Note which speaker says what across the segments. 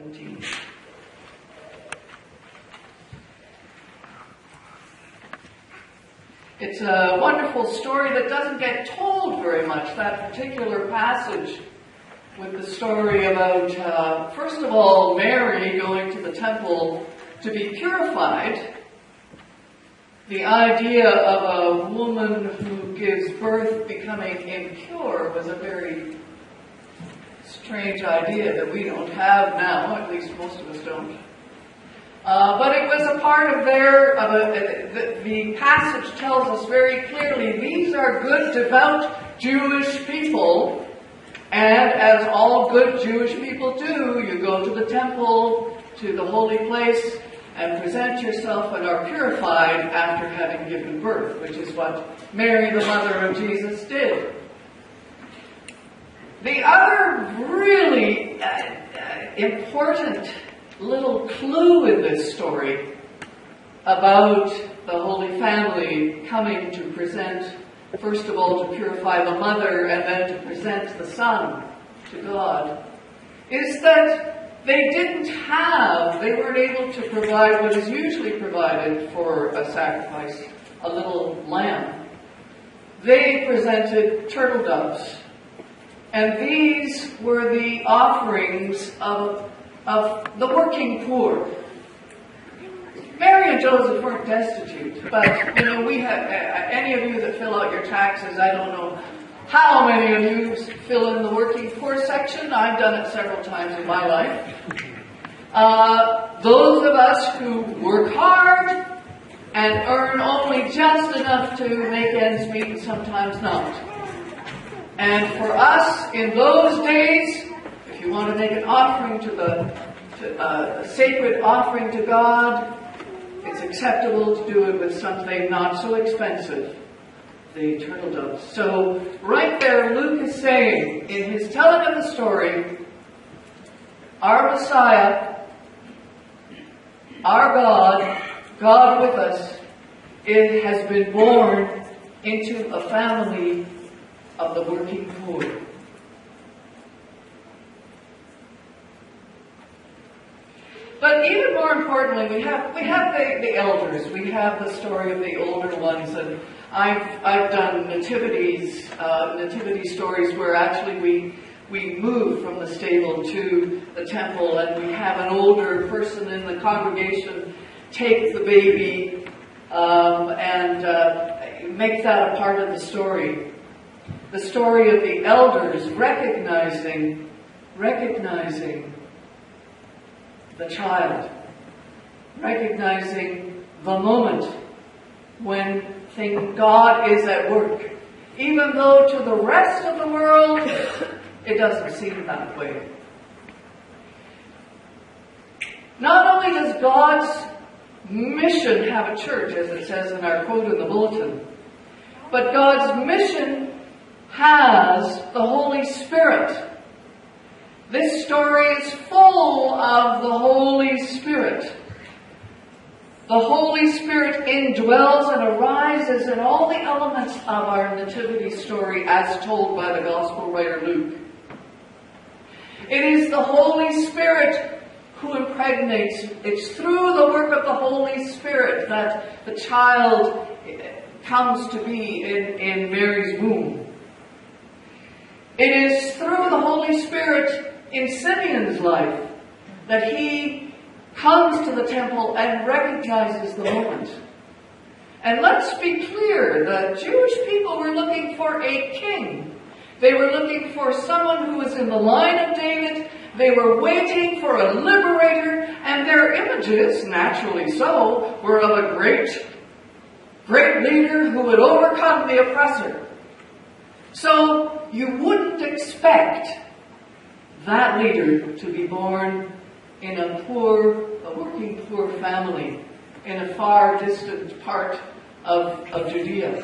Speaker 1: 17. It's a wonderful story that doesn't get told very much, that particular passage with the story about, first of all, Mary going to the temple to be purified. The idea of a woman who gives birth becoming impure was a very strange idea that we don't have now, at least most of us don't. But it was a part of the passage tells us very clearly, these are good, devout Jewish people, and as all good Jewish people do, you go to the temple, to the holy place, and present yourself and are purified after having given birth, which is what Mary, the mother of Jesus, did. The other really important little clue in this story about the Holy Family coming to present, first of all, to purify the mother and then to present the son to God, is that they weren't able to provide what is usually provided for a sacrifice, a little lamb. They presented turtle doves. And these were the offerings of the working poor. Mary and Joseph weren't destitute, but we have any of you that fill out your taxes, I don't know how many of you fill in the working poor section. I've done it several times in my life. Those of us who work hard and earn only just enough to make ends meet and sometimes not. And for us, in those days, if you want to make an offering a sacred offering to God, it's acceptable to do it with something not so expensive, the turtle doves. So right there, Luke is saying, in his telling of the story, our Messiah, our God with us, it has been born into a family of the working poor. But even more importantly, we have the elders. We have the story of the older ones, and I've done nativity stories where actually we move from the stable to the temple, and we have an older person in the congregation take the baby and make that a part of the story. The story of the elders recognizing the child, recognizing the moment when God is at work, even though to the rest of the world it doesn't seem that way. Not only does God's mission have a church, as it says in our quote in the bulletin, but God's mission has the Holy Spirit. This story is full of the Holy Spirit. The Holy Spirit indwells and arises in all the elements of our nativity story as told by the Gospel writer Luke. It is the Holy Spirit who impregnates. It's through the work of the Holy Spirit that the child comes to be in Mary's womb. It is through the Holy Spirit in Simeon's life that he comes to the temple and recognizes the moment. And let's be clear, the Jewish people were looking for a king. They were looking for someone who was in the line of David. They were waiting for a liberator, and their images, naturally so, were of a great leader who would overcome the oppressor. So you wouldn't expect that leader to be born in a working poor family in a far distant part of Judea.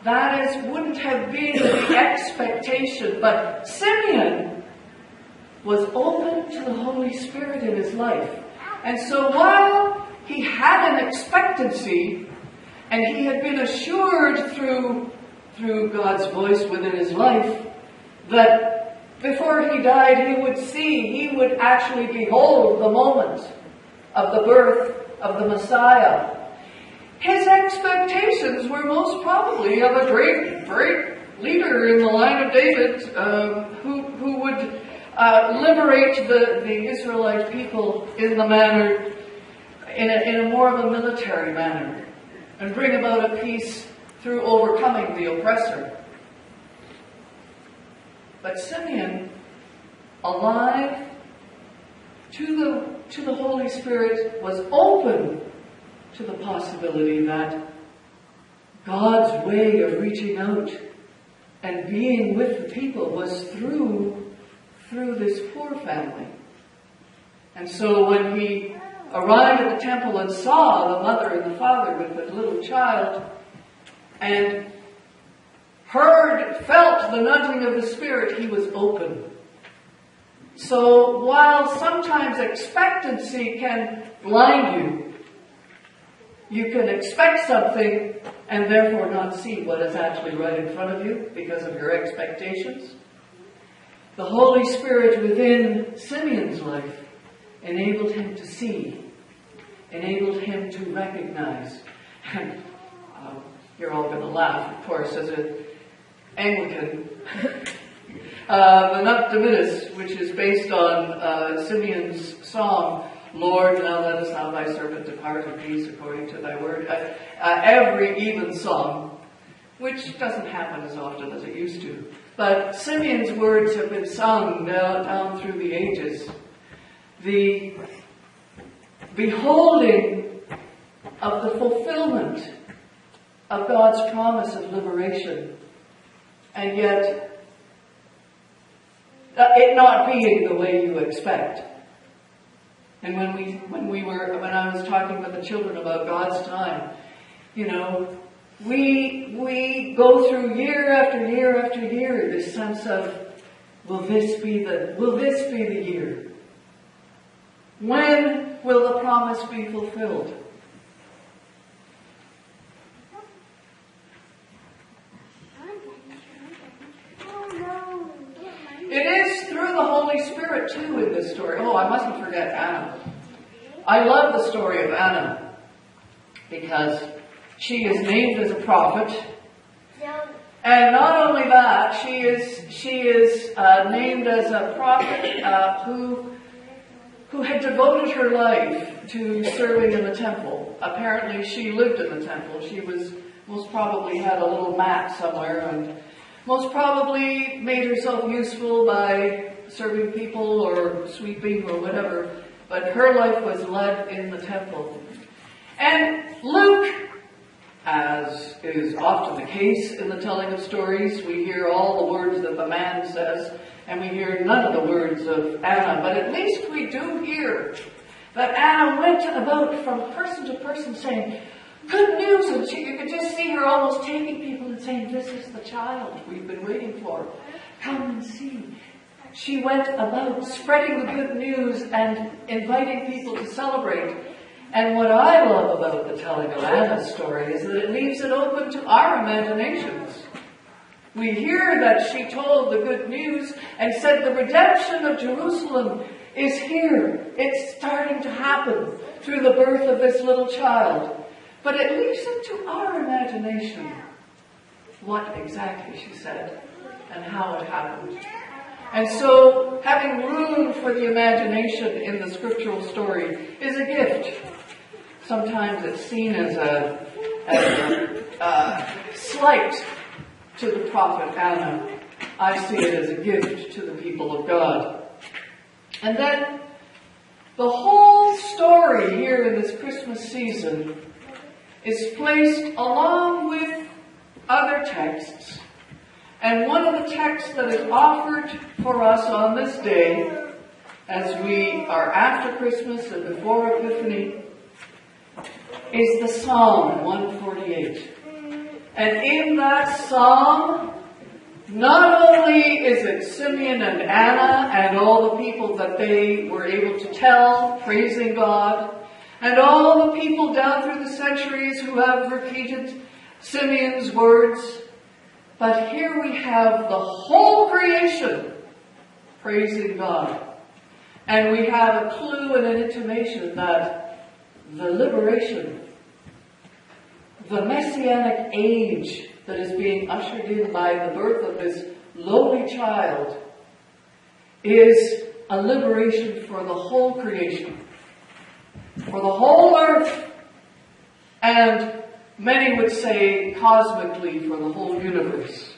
Speaker 1: That wouldn't have been the expectation, but Simeon was open to the Holy Spirit in his life. And so while he had an expectancy, and he had been assured through God's voice within his life that before he died, he would actually behold the moment of the birth of the Messiah. His expectations were most probably of a great leader in the line of David, who would liberate the Israelite people in a more of a military manner, and bring about a peace through overcoming the oppressor. But Simeon, alive to the Holy Spirit, was open to the possibility that God's way of reaching out and being with the people was through this poor family. And so when he arrived at the temple and saw the mother and the father with the little child, and felt the nudging of the Spirit, he was open. So while sometimes expectancy can blind you, you can expect something and therefore not see what is actually right in front of you because of your expectations. The Holy Spirit within Simeon's life enabled him to see, enabled him to recognize. And you're all going to laugh, of course, as an Anglican. The Nunc Dimittis, which is based on Simeon's song, Lord, now let us not thy servant depart in peace according to thy word. Every evensong, which doesn't happen as often as it used to. But Simeon's words have been sung down through the ages. The beholding of the fulfillment of God's promise of liberation, and yet it not being the way you expect. And when I was talking with the children about God's time, we go through year after year after year this sense of, will this be the year? When will the promise be fulfilled? It is through the Holy Spirit, too, in this story. Oh, I mustn't forget Anna. I love the story of Anna because she is named as a prophet. And not only that, she is named as a prophet who had devoted her life to serving in the temple. Apparently, she lived in the temple. She most probably had a little mat somewhere and most probably made herself useful by serving people or sweeping or whatever, but her life was led in the temple. And Luke, as is often the case in the telling of stories, we hear all the words that the man says, and we hear none of the words of Anna, but at least we do hear that Anna went about from person to person saying, good news, and you could just see her almost taking people and saying, this is the child we've been waiting for. Come and see. She went about spreading the good news and inviting people to celebrate. And what I love about the telling of Anna's story is that it leaves it open to our imaginations. We hear that she told the good news and said the redemption of Jerusalem is here. It's starting to happen through the birth of this little child. But it leaves it to our imagination what exactly she said and how it happened. And so having room for the imagination in the scriptural story is a gift. Sometimes it's seen as a slight to the prophet Anna. I see it as a gift to the people of God. And then the whole story here in this Christmas season is placed along with other texts. And one of the texts that is offered for us on this day, as we are after Christmas and before Epiphany, is the Psalm 148. And in that psalm, not only is it Simeon and Anna and all the people that they were able to tell, praising God, and all the people down through the centuries who have repeated Simeon's words, but here we have the whole creation praising God. And we have a clue and an intimation that the liberation, the messianic age that is being ushered in by the birth of this lowly child, is a liberation for the whole creation, for the whole earth, and many would say cosmically for the whole universe.